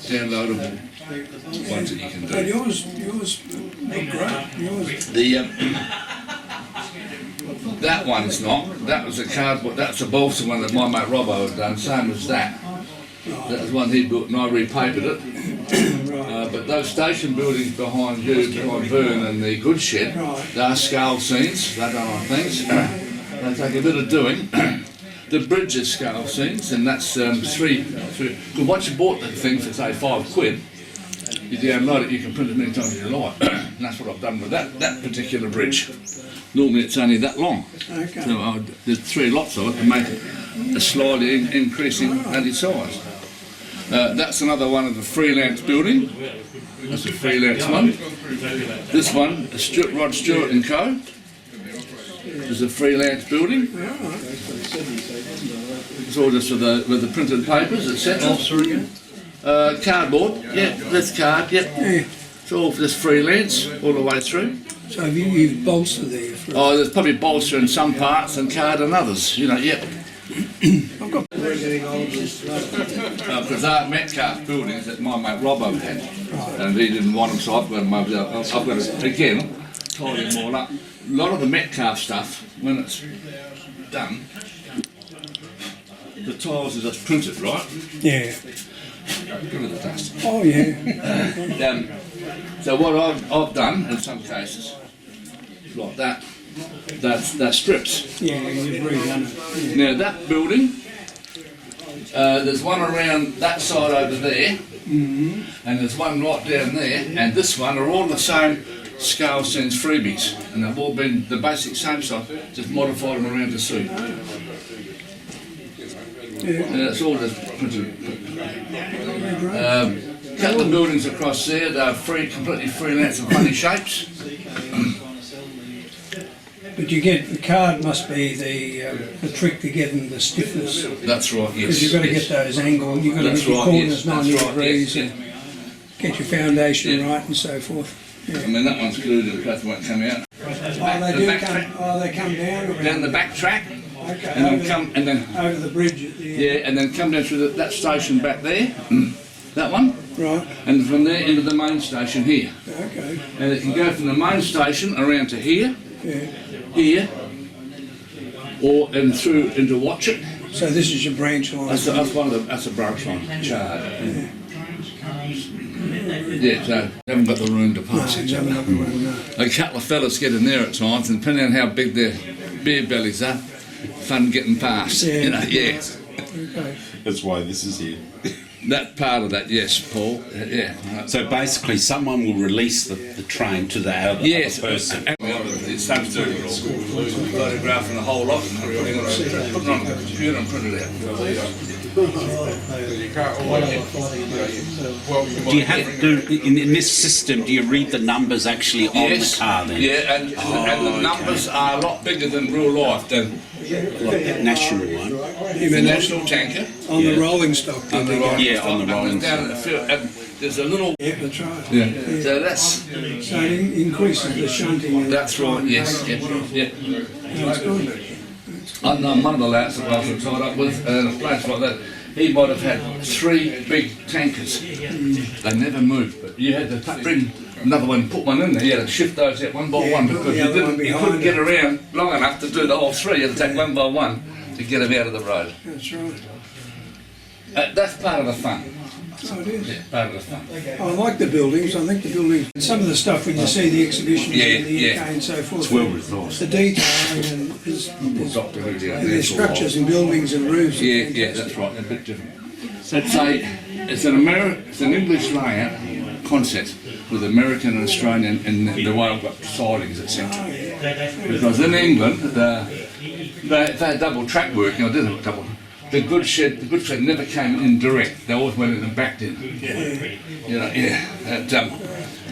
downloadable ones that you can But do. yours look great. Yours. That one's not. That was a cardboard. That's a balsa one that my mate Robbo had done. Same as that. That was one he built and I repapered it. But those station buildings behind you, behind Vern and the goods shed, they are scale scenes. They don't on things. They take a bit of doing. The bridge is scale scenes, and that's three. But once you bought the thing for say £5, you download it. You can print it many times as you like. And that's what I've done with that particular bridge. Normally it's only that long. Okay. So I did 3 lots of it to make it a slightly increasing added size. That's another one of the freelance building. That's a freelance one. This one, Rod Stewart and Co. is a freelance building. It's all just with the printed papers, etc. Cardboard, yeah, that's card, yep. It's all just freelance all the way through. So have you've bolster there? Oh, there's probably bolster in some parts and card in others, you know, yep. I've got Because they are Metcalf buildings that my mate Robbo had, and he didn't want them, so I've got them over there. I've got to, again, tidy them all up. A lot of the Metcalf stuff, when it's done, the tiles are just printed, right? yeah. Get rid of the dust. Oh yeah. So what I've done in some cases, like that, that's strips. Yeah, you've redone it. Now that building, there's one around that side over there, and there's one right down there, and this one are all the same scale sense freebies, and they've all been the basic same stuff, just modified them around to suit. And it's all just printed. Couple of buildings across there, they're completely freelance and funny shapes. But you get the card must be the trick to getting the stiffness. That's right, yes. Because you've got to get those angles, you've got to That's get your right, corners yes. 90 That's right, degrees yes, and get your foundation right and so forth. I mean, that one's glued and the path won't come out. They come down around Down the back track, okay, and then over the bridge at the end. yeah, and then come down through that station back there, that one, Right, and from there into the main station here. okay, And it can go from the main station around to here, yeah. here, or and through into Watchet. So this is your branch line. That's a branch line, chard. Yeah, so haven't got the room to pass each other. A couple of fellas get in there at times, and depending on how big their beer bellies are, fun getting past. Yeah. You know, yeah. Okay. That's why this is here. That part of that, yes, Paul. Yeah. So basically, someone will release the train to the other person. It's some doing it all. Photographing the whole lot and putting it on the computer and print it out. Do you have to, in this system, do you read the numbers actually on the car then? Yeah, and the numbers are a lot bigger than real life than Like that national one? the national tanker. On the rolling stock. On the rolling Yeah, stock, on the rolling and down in the field, and there's a little. Yeah, that's right. Yeah. So that's. So it increases the shunting. That's right. Yes. Yeah. That's good. I know one of the lads that I was tied up with in a place like that. He might have had 3 big tankers. They never moved, but you had to bring another one, put one in there. You had to shift those out one by one because you couldn't get around long enough to do the whole 3. You had to take one by one to get them out of the road. That's right. That's part of the fun. So it is. Yeah, part of the fun. I like the buildings. I think the buildings, some of the stuff when you see the exhibitions in the Yeah, UK and so forth, It's well resourced. the detailing and Doctor Who's out the there. structures and buildings and roofs. Yeah, that's right. They're a bit different. So it's an English layout concept with American and Australian and the way I've got sidings, etc. Because in England, they double track working. I didn't double. The goods shed never came in direct. They always went in and backed in. You know, yeah.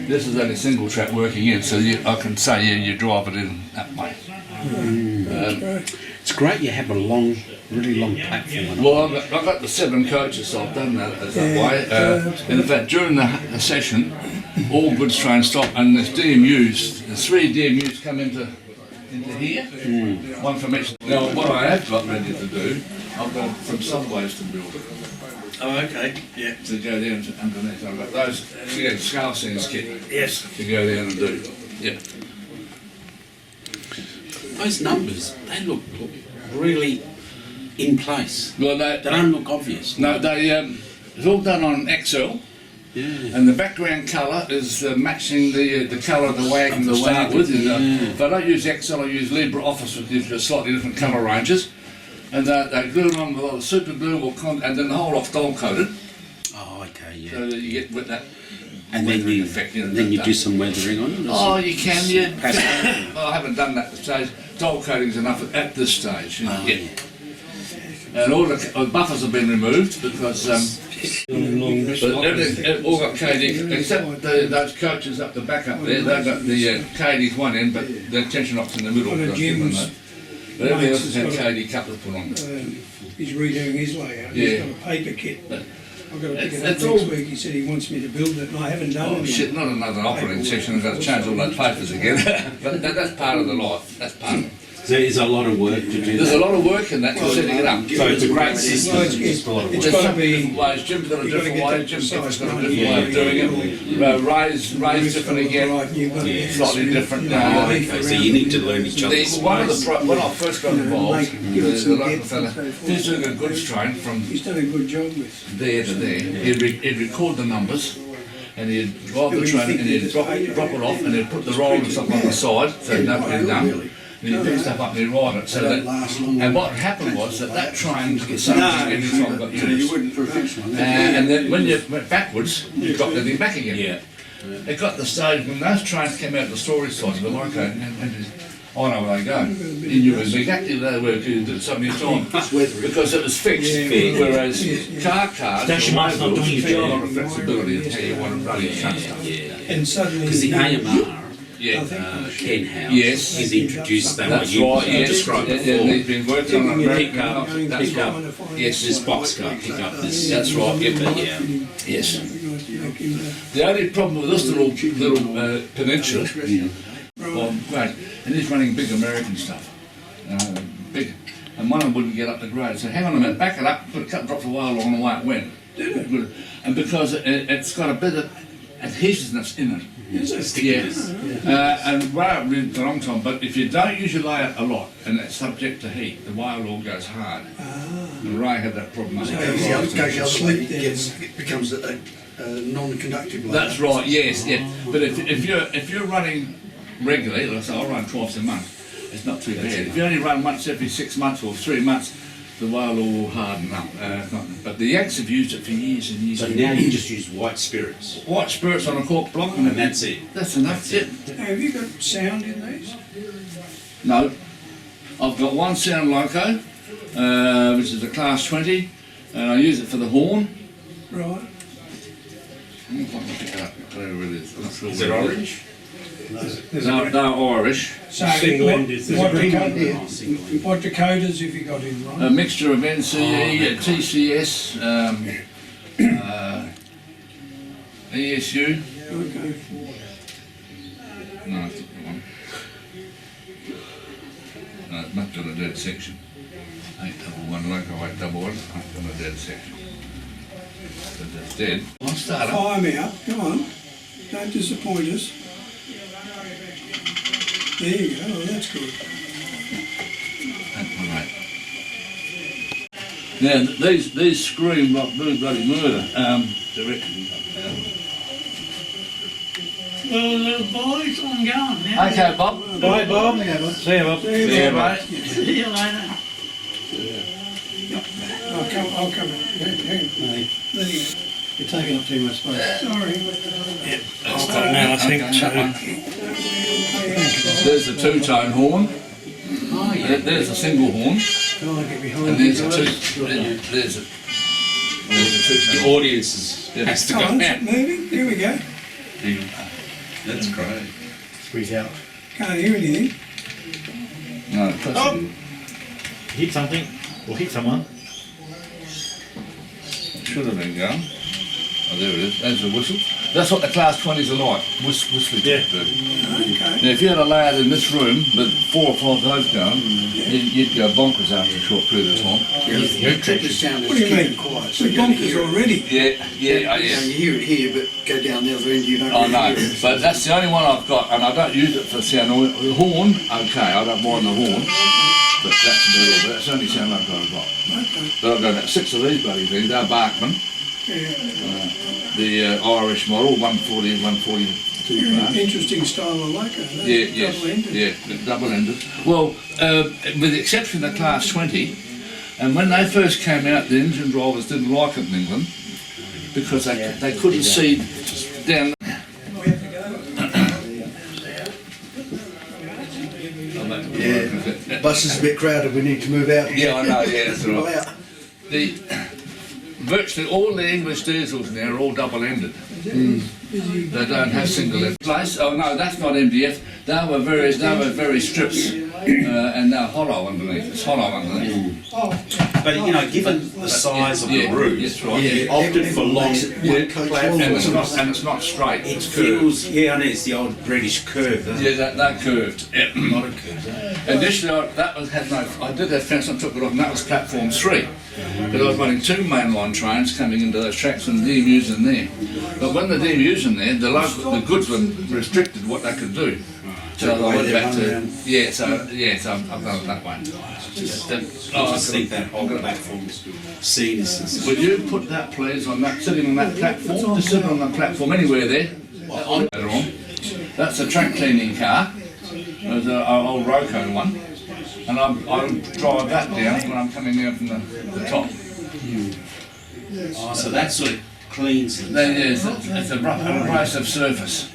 This is only single track working in, so I can say you drive it in that way. It's great you have a really long platform. Well, I've got the 7 coaches, so I've done that way. And in fact, during the session, all goods trains stop, and there's DMUs. There's 3 DMUs come into here, one from each. Now, what I have got ready to do, I've got some subways to build. Oh, okay. Yeah. to go there and underneath. I've got those, scale scenes kit Yes. to go there and do. Yeah. Those numbers, they look really in place. Well, They don't look obvious. no, it's all done on Excel. Yeah. And the background colour is matching the colour of the wagon to start with. If I don't use Excel, I use LibreOffice, which gives you slightly different colour ranges. And they glue them on with a lot of super glue and then the whole lot's gold coated, Oh, okay, yeah. so that you get with that And then weathering you, effect. then you do some weathering on it? or Oh, something? you can, yeah. Well, I haven't done that at this stage. Gold coating's enough at this stage. Oh, Yeah. And all the buffers have been removed because but everything, it all got KD, except those coaches up the back up there, they've got the KD's one end, but the tension locks in the middle. One of I've given Jim's that. But everything else has had mates has KD couplers put on. He's redoing his layout. Yeah. He's got a paper kit. I've got to pick it up It's next all- week. He said he wants me to build it, and I haven't done Oh it shit, yet. not another operating session, I've got to change all those papers again. But that's part of the life, that's part of it. There is a lot of work to do. There's a lot of work in that, to setting it up. So it's a great system. Well, it's There's got to some be. different ways, Jim's got a You've got to different get way, that Jim's precise got a number. different way of doing it. Raise different again, slightly different. So you need to learn each other's One of ways. the, when I first got involved, Give it the some local depth fella, and so forth. he's doing a goods train from He's done a good job with. there to there. He'd record the numbers and he'd drive the train and he'd drop it off and he'd put the roll and stuff on the side so nothing had done. And he'd pick stuff up and he'd ride it. So that, and what happened was that train got so much every time it got used. And then when you went backwards, you got the thing back again. Yeah. It got to the stage when those trains came out of the storage side of the loco and I know where they go. He knew exactly where they were because he did it so many times. Because it was fixed. Whereas car cars, Station master's not doing your a lot job. of flexibility in how you want to run your truck stuff. And suddenly. Because the AMR, Yeah. Ken House, Yes. he's introduced that. That's what you right, yes. described And before. he's been working on Pick it. up, That's pick up. right. Yes, this boxcar, pick up this. That's right. Yeah. Yes. The only problem with this little peninsula, well, great, and he's running big American stuff, big, and one of them wouldn't get up the grade. So hang on a minute, back it up, put a couple drops of oil along the way it went. Good. And because it's got a bit of adhesiveness in it. Yes. And rail really for a long time, but if you don't use your layout a lot and it's subject to heat, the wire all goes hard. And Ray had that problem. It becomes a non-conductive layer. That's right, yes, yeah. But if you're running regularly, like I say, I run twice a month, it's not too bad. If you only run once every 6 months or 3 months, the wire will harden up. But the Yanks have used it for years and years. So and now years. you just use white spirits. White spirits on a cork block And that's it. That's enough. Yeah. Now, have you got sound in these? No, I've got one sound loco, which is a class 20, and I use it for the horn. Right. I don't know if I can pick it up, whatever it is. I'm not sure Is what it is. orange? No, Irish. So, Single-ended. what There's a Dakota- what Dakotas have you got in, A Ron? mixture of NCE, TCS, ESU. Okay. No, I took the one. No, it's not got a dead section. 811, loco 811, not got a dead section. But it's dead. I'll start up. Fire me up, come on. Don't disappoint us. There you go, oh, that's good. 818. Now, these scream like blue bloody murder, directly. Well, boys, I'm going now. Okay, Bob. Bye, Bob. See you, Bob. See you, mate. See you later. I'll come in. Hang on. There you go. You're taking up too much space. Sorry. I've got it now, I think. Okay, that one. There's the two-tone horn. Oh, yeah. There's a single horn. Can I get behind And you there's a guys? there's a The two-tone. audience has to go Come on, out. moving, here we go. That's great. Squeeze out. Can't hear anything. No, possibly. Hit something, or hit someone. Should have been going. Oh, there it is. There's the whistle. That's what the class 20s are like. Whistling Yeah. bird. Okay. Now, if you had a layout in this room with 4 or 5 of those going, you'd go bonkers after a short period of time. The trick with sound is What do to you keep mean? it quiet. So The you don't bonkers hear it. already. Yeah. You hear it here, but go down the other end, you don't I really know, hear it. but that's the only one I've got, and I don't use it for sound. The horn, okay, I don't mind the horn, but that's about all. But that's the only sound I've got. But I've got about 6 of these bloody things. They're Barkman, the Irish model, 140, 142 bar. Interesting style I like it. Double-ended. Well, with the exception of the class 20, and when they first came out, the engine drivers didn't like it in England because they couldn't see down. The bus is a bit crowded, we need to move out. Yeah, I know. Yeah, that's Move right. out. Virtually all the English diesels now are all double-ended. They don't have single-ended. Place. Oh no, that's not MDF. They were very strips, and they're hollow underneath. It's hollow underneath. But you know, given the size of the roof, that's right. it opted for long platforms. And it's not straight. It It's curved. feels, and it's the old British curve, doesn't it? Yeah, that curved. Yeah. Not a curve. Initially, I did that fence and took it off, and that was platform 3. But I was running 2 mainline trains coming into those tracks and DMUs in there. But when the DMUs in there, the goods were restricted what they could do. So I went back to so I've done it that way. I just think that whole platform's seen as Would you put that please on that, sitting on that platform, just sitting on that platform anywhere there, later on. That's a track cleaning car, there's an old Roco one, and I drive that down when I'm coming down from the top. Oh, so that sort of cleans them. It's a rough, abrasive surface.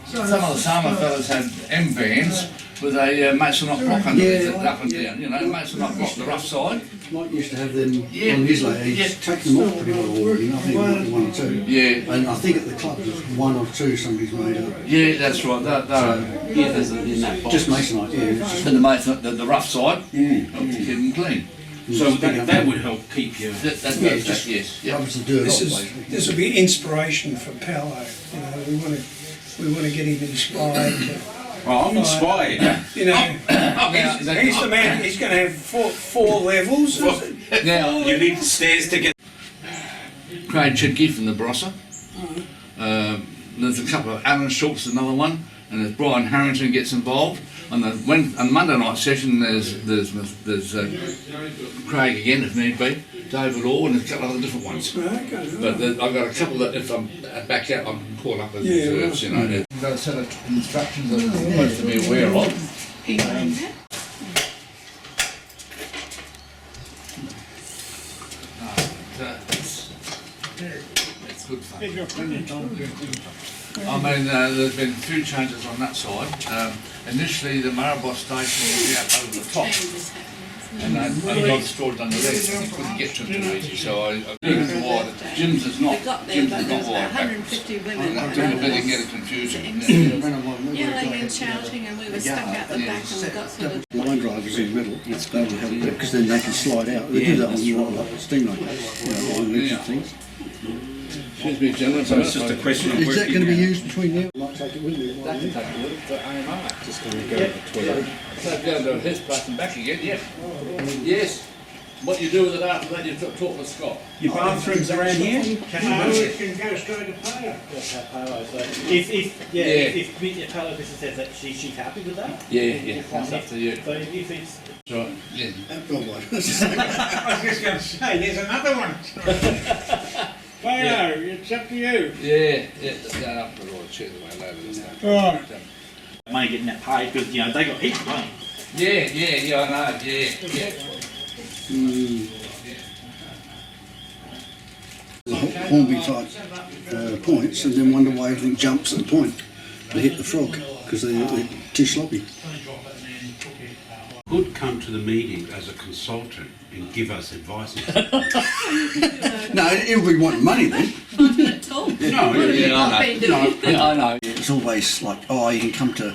Some of the Sama fellas had M vans with a masonite block underneath it, up and down. You know, masonite block the rough side. Mike used to have them on his layer, he's taken them off pretty well already, I think one or two. Yeah. And I think at the club there's 1 or 2 somebody's made up. Yeah, that's right. There's in that box. Just masonite, yeah. And the masonite, the rough side, keep them clean. So that would help keep you. Yes. Rubs the dirt off, basically. This will be inspiration for Paolo. You know, we want to get him inspired. Well, I'm inspired. You know, he's the man. He's going to have four levels. Now, You need stairs to get. Craig Chidkey from the Barossa. There's a couple of Alan Schultz, another one, and there's Brian Harrington gets involved. On Monday night session, there's Craig again if need be, David Orr, and there's a couple of other different ones. But I've got a couple that if I'm back out, I can call up as reserves. You know, I've got a set of instructions that I'm supposed to be aware of. It's good fun. I mean, there's been a few changes on that side. Initially, the Maribos station was out over the top, and I got stored underneath, and you couldn't get to it too easy, so I moved it wide. Jim's is not wide. There's about Backwards. 150 women I'm doing a bit of getting confusing. yelling and shouting, and we were stuck out the back, and we got sort of. Line drivers in the middle, it's going to help it, because then they can slide out. They do that on a lot of steamline, things. Excuse me, gentlemen. So it's just a question of Is that going to be working used between now? Might take it with me. That can take a little, but AMR. Just going to go to the toilet. So go to his place and back again, yeah. Yes. What you do with it after that, you talk to Scott. Your bathrooms around here? Can go straight to Paolo. If Paolo says that she's happy with that. Yeah, that's up to you. So if it's. Right, yeah. I was just going to say, there's another one. Paolo, it's up to you. Yeah, just going up the road, check the way later this time. Right. Money getting that paid because they got heaps of money. Yeah, I know, yeah. Hornby type points, and then wonder why everything jumps at the point to hit the frog, because they're too sloppy. Could come to the meeting as a consultant and give us advice. No, everybody wanting money then. Not at all. No, What have you not been doing? I know. It's always like, oh, you can come to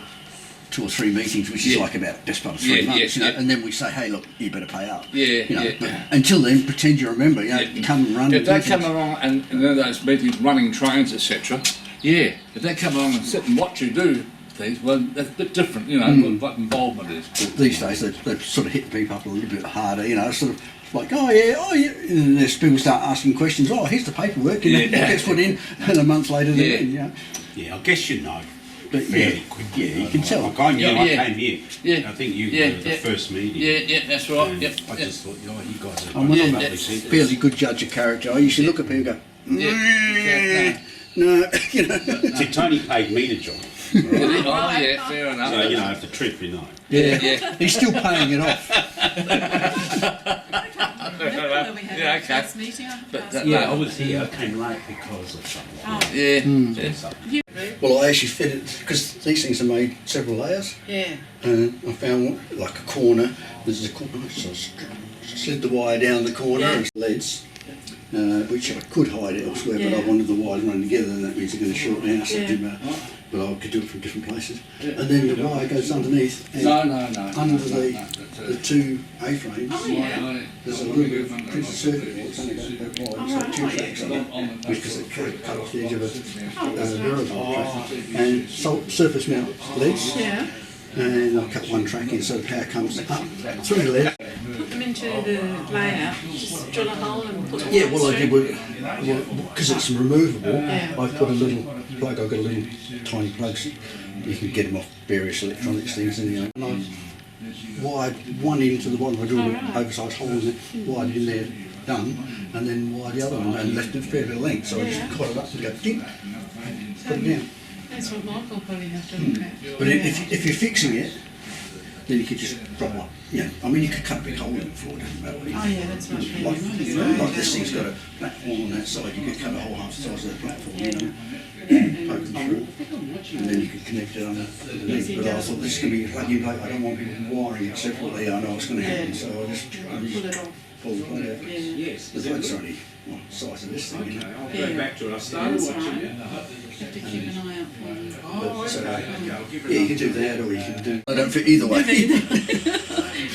2 or 3 meetings, which is Yeah. like about best part of 3 Yeah, months, yeah, you know, and then we say, hey, look, you better pay up. Yeah, You know, yeah. but until then, pretend you remember, you know, Yeah. come and run. If they meetings. come along and then those meetings, running trains, etc. Yeah, if they come along and sit and watch you do things, well, that's a bit different, you know, what involvement is. But these days, they sort of hit people up a little bit harder, you know, sort of like, oh yeah, and there's people start asking questions, oh, here's the paperwork, you know, Yeah. it gets put in, and a month later they're Yeah. in, you know. Yeah, I guess you know. But Fairly quick. yeah, you can tell. Like I knew, Yeah, I yeah. came here. Yeah. I think you Yeah, were the yeah. first meeting. Yeah, that's right. And Yep, I yep. just thought, oh, you guys are I'm one of lovely them, people. fairly good judge of character. I used to look at people and go, Yeah. no, you know. See, Tony paid me to join. Oh yeah, fair enough. So, you know, after the trip, you know. Yeah, Yeah. he's still paying it off. When we had Yeah, our okay. first meeting, I But passed that- Yeah, I was here. I came late because of something. Oh, Yeah. Well, I actually fitted, because these things are made several layers, yeah. and I found like a corner, there's a corner, so I slid the wire down the corner, Yeah. and leads, which I could hide elsewhere, but I Yeah. wanted the wires running together, and that means they're going to shorten out, so it Yeah. didn't matter. But I could do it from different places. And then the wire goes underneath, and No. under the 2 A-frames, Oh, yeah. there's a little printed circuit board, it's only about that wide, it's got 2 tracks on it, because it cut off the edge of a variable track, and surface mount leads. Yeah. And I'll cut 1 track in so the power comes up through the lead. Put them into the layout, just drill a hole and put them Yeah, well I did, through. because it's removable, Yeah. I put a little plug, I've got a little tiny plugs, you can get them off various electronics things anyhow. And I wired one into the bottom, I drilled an oversized hole in it, wired in there, done, and then wired the other one and left it a fair bit of length, so I Yeah. just cut it up and go ding, put it down. That's what Michael probably have to look at. But if you're fixing it, then you could just drop up. Yeah, I mean you could cut a big hole in the floor, doesn't matter. Oh yeah, that's much Like, better. like this thing's got a platform on that side, you could cut a hole half the size of that platform, you know, and poke them through, and then you could connect it underneath. But I thought this is going to be plug in plug, I don't want people wiring it separately, I know it's going to happen, so I just Pull it off. pull the plug out. Yeah. The plug's only size of this thing, you know. Yeah. Back to it. I That's started all watching right. it. Have to keep an eye out for them. But, yeah, you can do that, or you can do. I don't fit either way.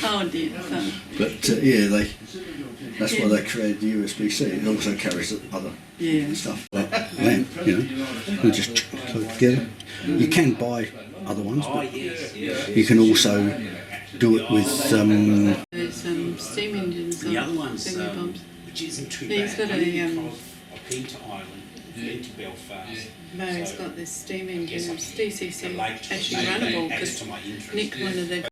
Oh dear, fun. But yeah, that's why they created the USB-C. It also carries other Yeah. stuff, like lamp, you know, and just plug it together. You can buy other ones, but you can also do it with There's steam engines on The other one's, steam pumps. which isn't too Yeah, he's bad. got a, I've been to Ireland, been to Belfast. Barry's So got this steam engine, Yes, it's DCC, the lake actually maybe runnable, adds because to my interest. Nick, one of the